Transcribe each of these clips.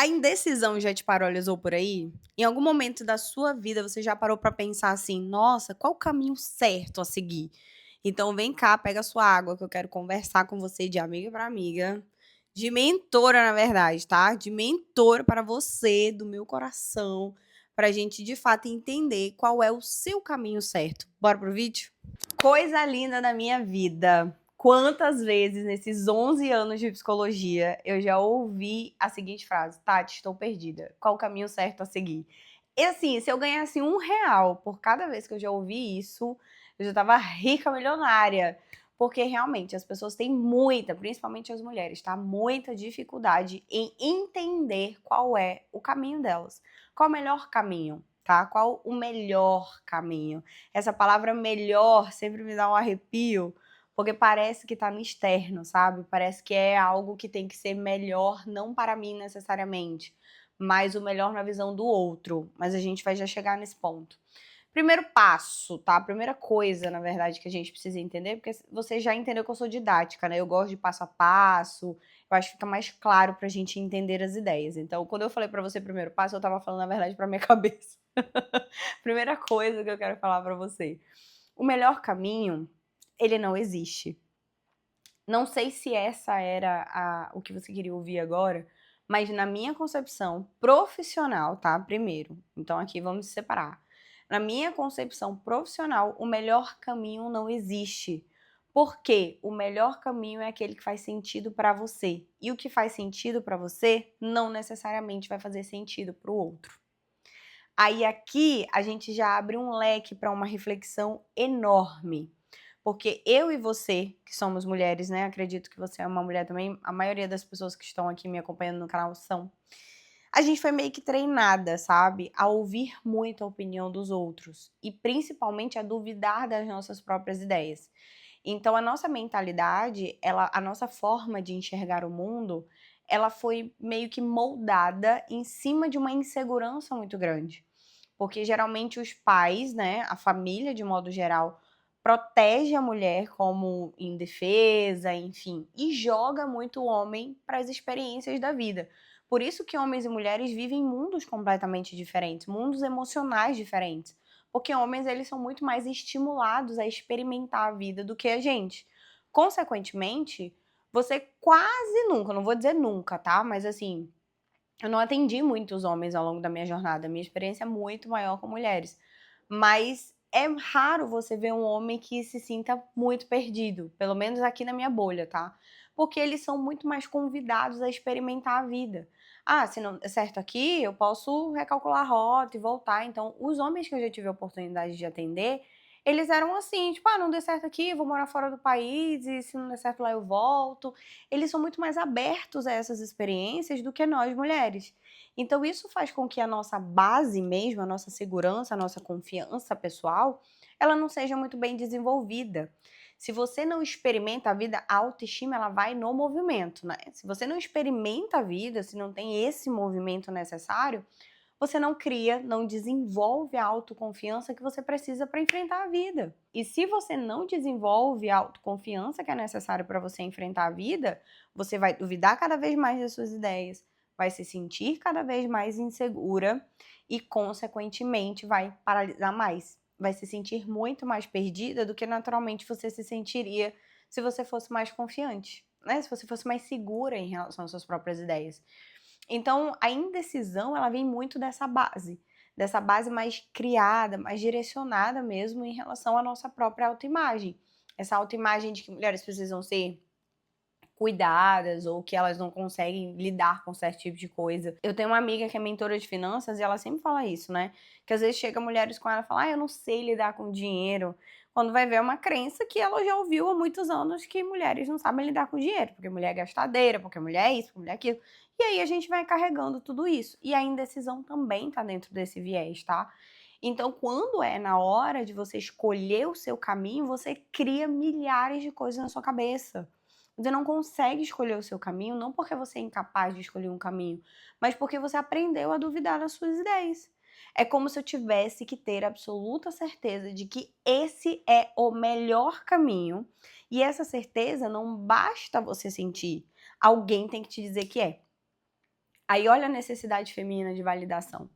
A indecisão já te paralisou por aí? Em algum momento da sua vida você já parou pra pensar assim: "Nossa, qual o caminho certo a seguir?". Então vem cá, pega a sua água que eu quero conversar com você de amiga pra amiga, de mentora na verdade, tá, de mentora para você, do meu coração, pra gente de fato entender qual é o seu caminho certo. Bora pro vídeo? Coisa linda da minha vida. Quantas vezes nesses 11 anos de psicologia eu já ouvi a seguinte frase: "Tati, estou perdida. Qual o caminho certo a seguir?". E assim, se eu ganhasse R$ 1 por cada vez que eu já ouvi isso, eu já estava rica, milionária. Porque realmente as pessoas têm muita, principalmente as mulheres, tá? Muita dificuldade em entender qual é o caminho delas. Qual o melhor caminho, tá? Qual o melhor caminho? Essa palavra melhor sempre me dá um arrepio, porque parece que tá no externo, sabe? Parece que é algo que tem que ser melhor, não para mim necessariamente, mas o melhor na visão do outro. Mas a gente vai já chegar nesse ponto. Primeiro passo, tá? Primeira coisa, na verdade, que a gente precisa entender, porque você já entendeu que eu sou didática, né? Eu gosto de passo a passo, eu acho que fica mais claro pra gente entender as ideias. Então, quando eu falei pra você primeiro passo, eu tava falando, na verdade, pra minha cabeça. Primeira coisa que eu quero falar pra você. O melhor caminho, ele não existe. Não sei se essa era o que você queria ouvir agora, mas na minha concepção profissional, tá? Primeiro, então aqui vamos separar. Na minha concepção profissional, o melhor caminho não existe. Porque o melhor caminho é aquele que faz sentido para você. E o que faz sentido para você não necessariamente vai fazer sentido para o outro. Aí aqui a gente já abre um leque para uma reflexão enorme. Porque eu e você, que somos mulheres, né? Acredito que você é uma mulher também, a maioria das pessoas que estão aqui me acompanhando no canal são. A gente foi meio que treinada, sabe? A ouvir muito a opinião dos outros e principalmente a duvidar das nossas próprias ideias. Então a nossa mentalidade, a nossa forma de enxergar o mundo, ela foi meio que moldada em cima de uma insegurança muito grande. Porque geralmente os pais, né, a família de modo geral, protege a mulher como indefesa, enfim, e joga muito o homem para as experiências da vida. Por isso que homens e mulheres vivem mundos completamente diferentes, mundos emocionais diferentes. Porque homens, eles são muito mais estimulados a experimentar a vida do que a gente. Consequentemente, você quase nunca, não vou dizer nunca, tá? Mas assim, eu não atendi muitos homens ao longo da minha jornada, minha experiência é muito maior com mulheres. Mas é raro você ver um homem que se sinta muito perdido, pelo menos aqui na minha bolha, tá? Porque eles são muito mais convidados a experimentar a vida. Ah, se não der certo aqui, eu posso recalcular a rota e voltar. Então, os homens que eu já tive a oportunidade de atender, eles eram assim, tipo, ah, não deu certo aqui, vou morar fora do país, e se não der certo lá eu volto. Eles são muito mais abertos a essas experiências do que nós mulheres. Então isso faz com que a nossa base mesmo, a nossa segurança, a nossa confiança pessoal, ela não seja muito bem desenvolvida. Se você não experimenta a vida, a autoestima ela vai no movimento, né? Se você não experimenta a vida, se não tem esse movimento necessário, você não cria, não desenvolve a autoconfiança que você precisa para enfrentar a vida. E se você não desenvolve a autoconfiança que é necessária para você enfrentar a vida, você vai duvidar cada vez mais das suas ideias, vai se sentir cada vez mais insegura e, consequentemente, vai paralisar mais. Vai se sentir muito mais perdida do que naturalmente você se sentiria se você fosse mais confiante, né? Se você fosse mais segura em relação às suas próprias ideias. Então, a indecisão, ela vem muito dessa base mais criada, mais direcionada mesmo em relação à nossa própria autoimagem. Essa autoimagem de que mulheres precisam ser cuidadas ou que elas não conseguem lidar com certo tipo de coisa. Eu tenho uma amiga que é mentora de finanças e ela sempre fala isso, né? Que às vezes chega mulheres com ela e fala, ah, eu não sei lidar com dinheiro. Quando vai ver é uma crença que ela já ouviu há muitos anos que mulheres não sabem lidar com dinheiro, porque mulher é gastadeira, porque mulher é isso, porque mulher é aquilo. E aí a gente vai carregando tudo isso. E a indecisão também tá dentro desse viés, tá? Então, quando é na hora de você escolher o seu caminho, você cria milhares de coisas na sua cabeça. Você não consegue escolher o seu caminho, não porque você é incapaz de escolher um caminho, mas porque você aprendeu a duvidar das suas ideias. É como se eu tivesse que ter absoluta certeza de que esse é o melhor caminho, e essa certeza não basta você sentir, alguém tem que te dizer que é. Aí olha a necessidade feminina de validação.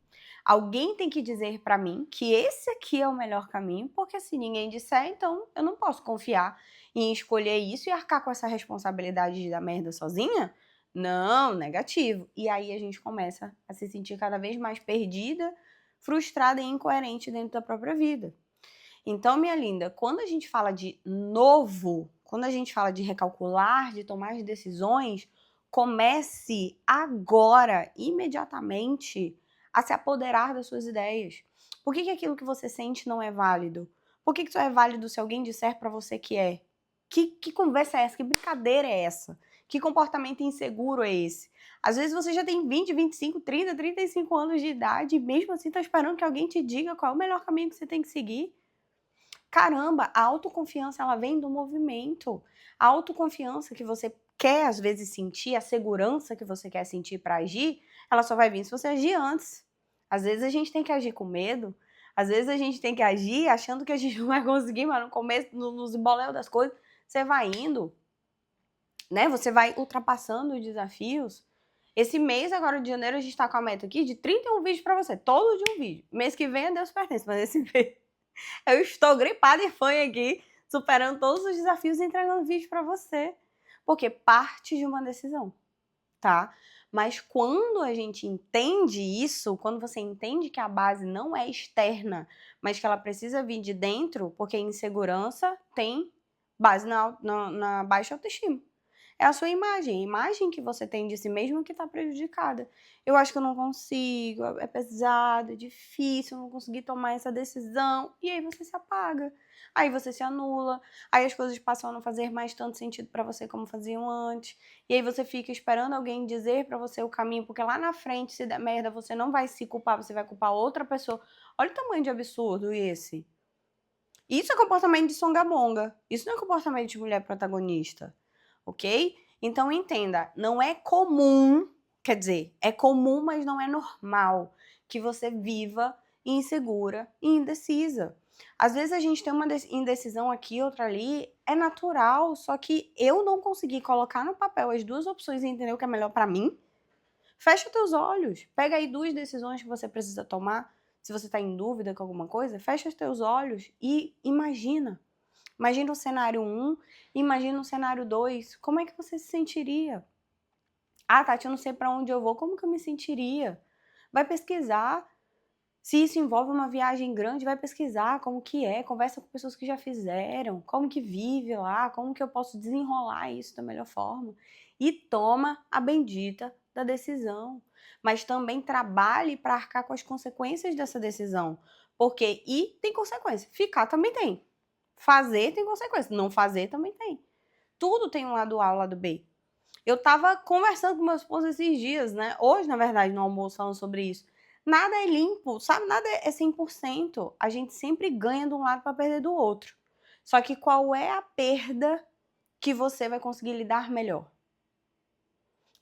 Alguém tem que dizer pra mim que esse aqui é o melhor caminho, porque se ninguém disser, então eu não posso confiar em escolher isso e arcar com essa responsabilidade de dar merda sozinha? Não, negativo. E aí a gente começa a se sentir cada vez mais perdida, frustrada e incoerente dentro da própria vida. Então, minha linda, quando a gente fala de novo, quando a gente fala de recalcular, de tomar as decisões, comece agora, imediatamente, a se apoderar das suas ideias. Por que aquilo que você sente não é válido? Por que só é válido se alguém disser pra você que é? Que conversa é essa? Que brincadeira é essa? Que comportamento inseguro é esse? Às vezes você já tem 20, 25, 30, 35 anos de idade e mesmo assim tá esperando que alguém te diga qual é o melhor caminho que você tem que seguir. Caramba, a autoconfiança ela vem do movimento. A autoconfiança que você quer às vezes sentir, a segurança que você quer sentir para agir, ela só vai vir se você agir antes. Às vezes a gente tem que agir com medo, às vezes a gente tem que agir achando que a gente não vai conseguir, mas no começo, nos emboléu das coisas, você vai indo, né? Você vai ultrapassando os desafios. Esse mês, agora de janeiro, a gente tá com a meta aqui de 31 vídeos pra você, todo dia um vídeo. Mês que vem, a Deus pertence, mas esse mês eu estou gripada e fã aqui, superando todos os desafios e entregando vídeo pra você. Porque parte de uma decisão, tá? Mas quando a gente entende isso, quando você entende que a base não é externa, mas que ela precisa vir de dentro, porque insegurança tem base na baixa autoestima. É a sua imagem, a imagem que você tem de si mesmo que está prejudicada. Eu acho que eu não consigo, é pesado, é difícil, eu não consegui tomar essa decisão. E aí você se apaga, aí você se anula, aí as coisas passam a não fazer mais tanto sentido para você como faziam antes. E aí você fica esperando alguém dizer para você o caminho, porque lá na frente, se der merda, você não vai se culpar, você vai culpar outra pessoa. Olha o tamanho de absurdo esse. Isso é comportamento de songamonga. Isso não é comportamento de mulher protagonista, ok? Então entenda, não é comum, quer dizer, é comum, mas não é normal que você viva insegura e indecisa. Às vezes a gente tem uma indecisão aqui, outra ali, é natural, só que eu não consegui colocar no papel as duas opções e entender o que é melhor pra mim. Fecha teus olhos, pega aí duas decisões que você precisa tomar. Se você está em dúvida com alguma coisa, fecha os teus olhos e imagina. Imagina o cenário 1, imagina o cenário 2. Como é que você se sentiria? Ah, Tati, eu não sei para onde eu vou. Como que eu me sentiria? Vai pesquisar. Se isso envolve uma viagem grande, vai pesquisar como que é, conversa com pessoas que já fizeram, como que vive lá, como que eu posso desenrolar isso da melhor forma. E toma a bendita da decisão. Mas também trabalhe para arcar com as consequências dessa decisão. Porque, e tem consequência, ficar também tem. Fazer tem consequência, não fazer também tem. Tudo tem um lado A e um lado B. Eu tava conversando com meu esposo esses dias, né? Hoje, na verdade, no almoço, falando sobre isso. Nada é limpo, sabe? Nada é 100%. A gente sempre ganha de um lado para perder do outro. Só que qual é a perda que você vai conseguir lidar melhor?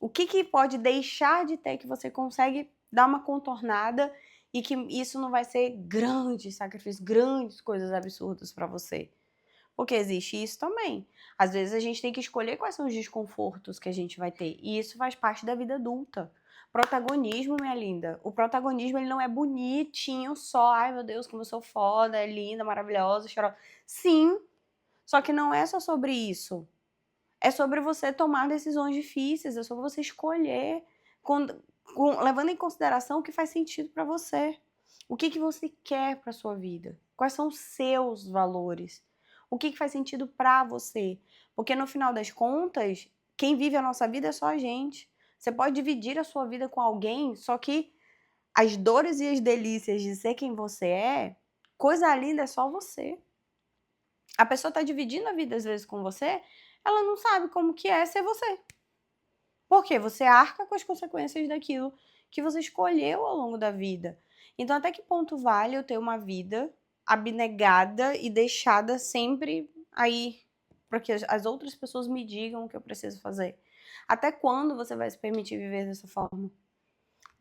O que pode deixar de ter que você consegue dar uma contornada e que isso não vai ser grandes sacrifícios, grandes coisas absurdas para você? Porque existe isso também. Às vezes a gente tem que escolher quais são os desconfortos que a gente vai ter. E isso faz parte da vida adulta. Protagonismo, minha linda. O protagonismo, ele não é bonitinho só. Ai, meu Deus, como eu sou foda, é linda, maravilhosa, chorosa. Sim, só que não é só sobre isso. É sobre você tomar decisões difíceis, é sobre você escolher, levando em consideração o que faz sentido para você. O que você quer para sua vida? Quais são os seus valores? O que faz sentido para você? Porque no final das contas, quem vive a nossa vida é só a gente. Você pode dividir a sua vida com alguém, só que as dores e as delícias de ser quem você é, coisa linda é só você. A pessoa está dividindo a vida às vezes com você, ela não sabe como que é ser você. Porque você arca com as consequências daquilo que você escolheu ao longo da vida. Então, até que ponto vale eu ter uma vida abnegada e deixada sempre aí para que as outras pessoas me digam o que eu preciso fazer? Até quando você vai se permitir viver dessa forma?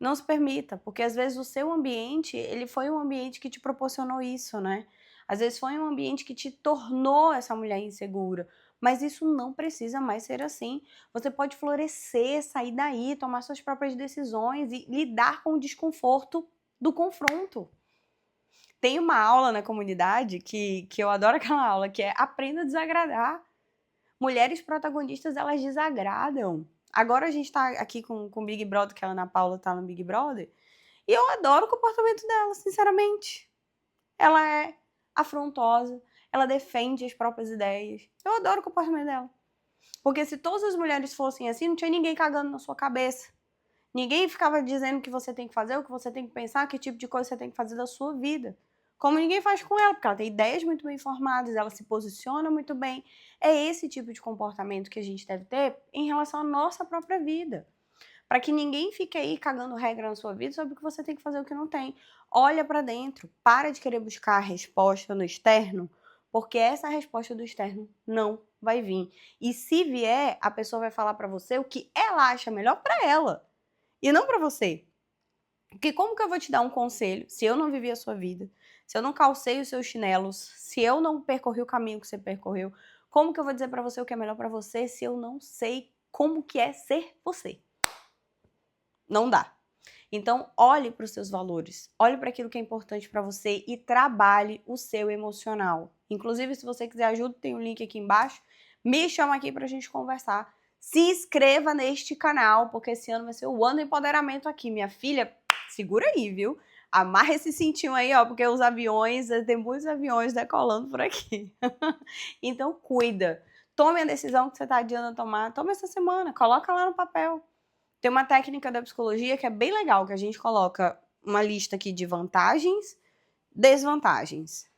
Não se permita, porque às vezes o seu ambiente, ele foi um ambiente que te proporcionou isso, né? Às vezes foi um ambiente que te tornou essa mulher insegura, Mas isso não precisa mais ser assim. Você pode florescer, sair daí, tomar suas próprias decisões e lidar com o desconforto do confronto. Tem uma aula na comunidade que eu adoro aquela aula, que é Aprenda a Desagradar. Mulheres protagonistas, elas desagradam. Agora a gente tá aqui com o Big Brother, que a Ana Paula tá no Big Brother, e eu adoro o comportamento dela, sinceramente. Ela é afrontosa, ela defende as próprias ideias. Eu adoro o comportamento dela. Porque se todas as mulheres fossem assim, não tinha ninguém cagando na sua cabeça. Ninguém ficava dizendo o que você tem que fazer, o que você tem que pensar, que tipo de coisa você tem que fazer da sua vida. Como ninguém faz com ela, porque ela tem ideias muito bem formadas, ela se posiciona muito bem. É esse tipo de comportamento que a gente deve ter em relação à nossa própria vida. Para que ninguém fique aí cagando regra na sua vida sobre o que você tem que fazer e o que não tem. Olha para dentro, para de querer buscar a resposta no externo, porque essa resposta do externo não vai vir. E se vier, a pessoa vai falar para você o que ela acha melhor para ela e não para você. Porque como que eu vou te dar um conselho se eu não vivi a sua vida, se eu não calcei os seus chinelos, se eu não percorri o caminho que você percorreu? Como que eu vou dizer para você o que é melhor para você se eu não sei como que é ser você? Não dá. Então, olhe para os seus valores, olhe para aquilo que é importante para você e trabalhe o seu emocional. Inclusive, se você quiser ajuda, tem um link aqui embaixo. Me chama aqui para a gente conversar. Se inscreva neste canal, porque esse ano vai ser o ano do empoderamento aqui. Minha filha, segura aí, viu? Amarra esse cintinho aí, ó, porque os aviões, tem muitos aviões decolando por aqui. Então, cuida. Tome a decisão que você está adiando tomar. Tome essa semana, coloca lá no papel. Tem uma técnica da psicologia que é bem legal, que a gente coloca uma lista aqui de vantagens, desvantagens.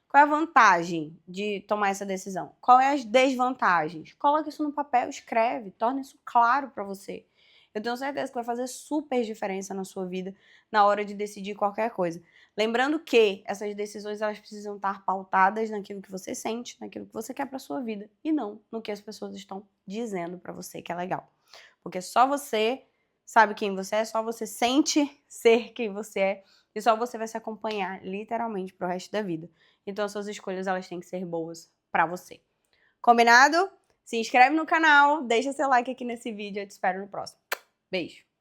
Qual é a vantagem de tomar essa decisão? Qual é as desvantagens? Coloca isso no papel, escreve, torna isso claro para você. Eu tenho certeza que vai fazer super diferença na sua vida na hora de decidir qualquer coisa. Lembrando que essas decisões elas precisam estar pautadas naquilo que você sente, naquilo que você quer para sua vida e não no que as pessoas estão dizendo para você que é legal. Porque só você sabe quem você é, só você sente ser quem você é e só você vai se acompanhar literalmente pro resto da vida. Então as suas escolhas elas têm que ser boas para você. Combinado? Se inscreve no canal, deixa seu like aqui nesse vídeo, eu te espero no próximo. Beijo!